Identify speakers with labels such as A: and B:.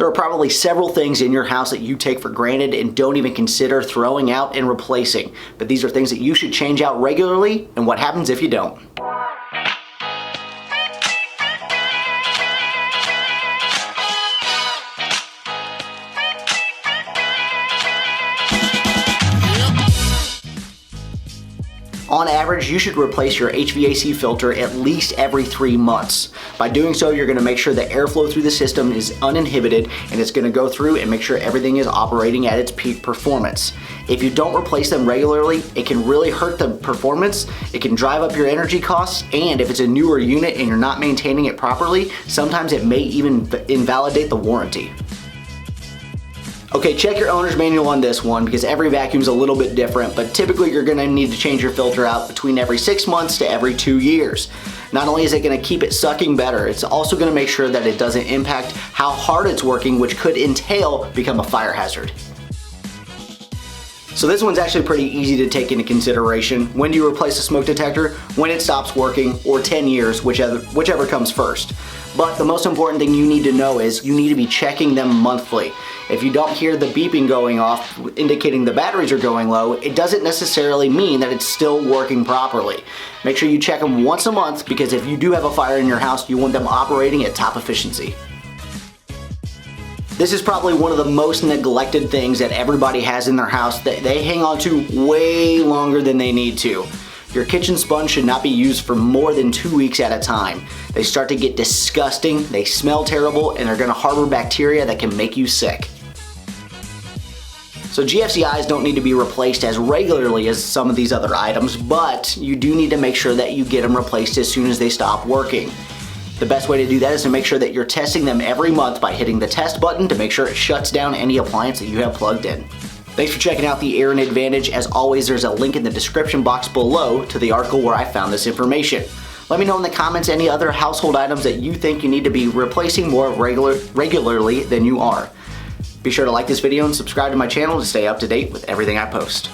A: There are probably several things in your house that you take for granted and don't even consider throwing out and replacing, but these are things that you should change out regularly, and what happens if you don't. On average, you should replace your HVAC filter at least every 3 months. By doing so, you're gonna make sure the airflow through the system is uninhibited, and it's gonna go through and make sure everything is operating at its peak performance. If you don't replace them regularly, it can really hurt the performance, it can drive up your energy costs, and if it's a newer unit and you're not maintaining it properly, sometimes it may even invalidate the warranty. Okay, check your owner's manual on this one because every vacuum is a little bit different, but typically you're gonna need to change your filter out between every 6 months to every 2 years. Not only is it gonna keep it sucking better, it's also gonna make sure that it doesn't impact how hard it's working, which could entail become a fire hazard. So this one's actually pretty easy to take into consideration. When do you replace a smoke detector? When it stops working, or 10 years, whichever comes first. But the most important thing you need to know is you need to be checking them monthly. If you don't hear the beeping going off indicating the batteries are going low, it doesn't necessarily mean that it's still working properly. Make sure you check them once a month because if you do have a fire in your house, you want them operating at top efficiency. This is probably one of the most neglected things that everybody has in their house that they hang on to way longer than they need to. Your kitchen sponge should not be used for more than 2 weeks at a time. They start to get disgusting, they smell terrible, and they're gonna harbor bacteria that can make you sick. So GFCIs don't need to be replaced as regularly as some of these other items, but you do need to make sure that you get them replaced as soon as they stop working. The best way to do that is to make sure that you're testing them every month by hitting the test button to make sure it shuts down any appliance that you have plugged in. Thanks for checking out the Aaron Advantage. As always, there's a link in the description box below to the article where I found this information. Let me know in the comments any other household items that you think you need to be replacing more regularly than you are. Be sure to like this video and subscribe to my channel to stay up to date with everything I post.